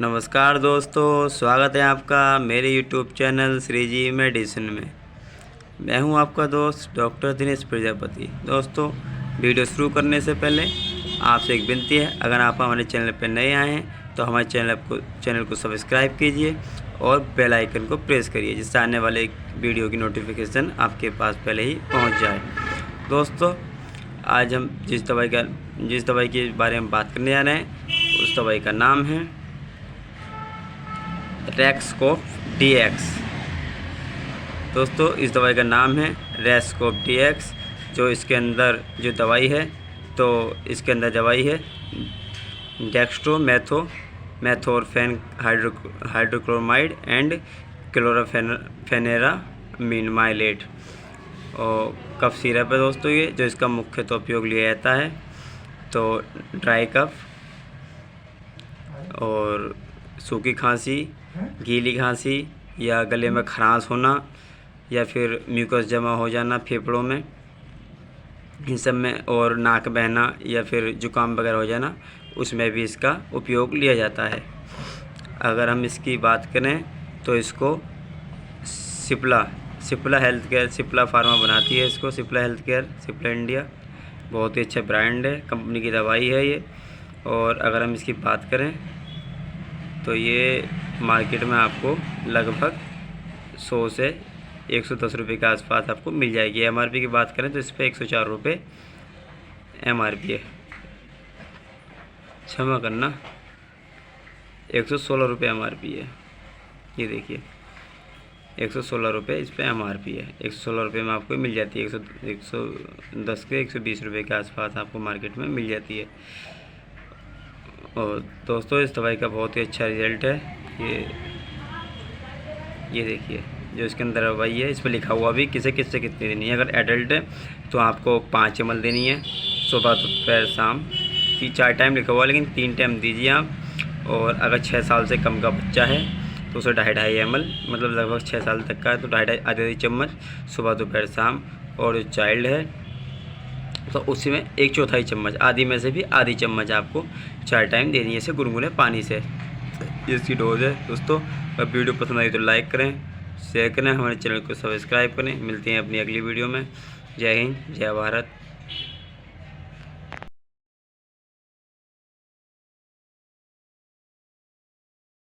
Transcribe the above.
नमस्कार दोस्तों, स्वागत है आपका मेरे यूट्यूब चैनल श्री जी मेडिसिन में। मैं हूं आपका दोस्त डॉक्टर दिनेश प्रजापति। दोस्तों, वीडियो शुरू करने से पहले आपसे एक विनती है, अगर आप हमारे चैनल पर नए आए हैं तो हमारे चैनल को सब्सक्राइब कीजिए और बेल आइकन को प्रेस करिए, जिससे आने वाले वीडियो की नोटिफिकेशन आपके पास पहले ही पहुँच जाए। दोस्तों, आज हम जिस दवाई के बारे में बात करने जा रहे हैं उस दवाई का नाम है रेस्कोप DX। दोस्तों, इस दवाई का नाम है रेस्कोप DX। जो इसके अंदर जो दवाई है, तो इसके अंदर दवाई है डेक्स्ट्रोमेथोर्फेन हाइड्रोक्लोरामाइड एंड क्लोराफेनेरामीन माइलेट और कफ सिरप है। दोस्तों, ये जो इसका मुख्यतः उपयोग लिया जाता है तो ड्राई कफ और सूखी खांसी, गीली खांसी या गले में खरांश होना या फिर म्यूकस जमा हो जाना फेफड़ों में, इन सब में, और नाक बहना या फिर जुकाम वगैरह हो जाना, उसमें भी इसका उपयोग लिया जाता है। अगर हम इसकी बात करें तो इसको Cipla health care, Cipla pharma बनाती है इसको। Cipla health care, Cipla India बहुत ही अच्छा ब्रांड है, कंपनी की दवाई है ये। और अगर हम इसकी बात करें तो ये मार्केट में आपको लगभग 100 से 110 रुपये के आसपास आपको मिल जाएगी। MRP की बात करें तो इस पर 104 रुपये MRP है। क्षमा करना, 116 रुपये MRP है। ये देखिए, 116 रुपये इस पर MRP है। 116 रुपये में आपको मिल जाती है। 110 के 120 रुपये के आसपास आपको मार्केट में मिल जाती है। और दोस्तों, इस दवाई का बहुत ही अच्छा रिज़ल्ट है। ये देखिए, जो इसके अंदर दवाई है इस पर लिखा हुआ भी किसे कितनी देनी है। अगर एडल्ट है तो आपको 5 ml देनी है, सुबह दोपहर शाम की 4 टाइम लिखा हुआ है, लेकिन 3 टाइम दीजिए आप। और अगर 6 साल से कम का बच्चा है तो उसे 2.5 ml, मतलब लगभग 6 साल तक का है तो 2.5 आधी चम्मच सुबह दोपहर शाम। और जो चाइल्ड है तो उसी में 1/4 चम्मच, आधी में से भी आधी चम्मच आपको 4 टाइम देनी है, इसे गुनगुने पानी से। ये इसकी डोज है। दोस्तों, अगर वीडियो पसंद आई तो लाइक करें, शेयर करें, हमारे चैनल को सब्सक्राइब करें। मिलते हैं अपनी अगली वीडियो में। जय हिंद, जय भारत।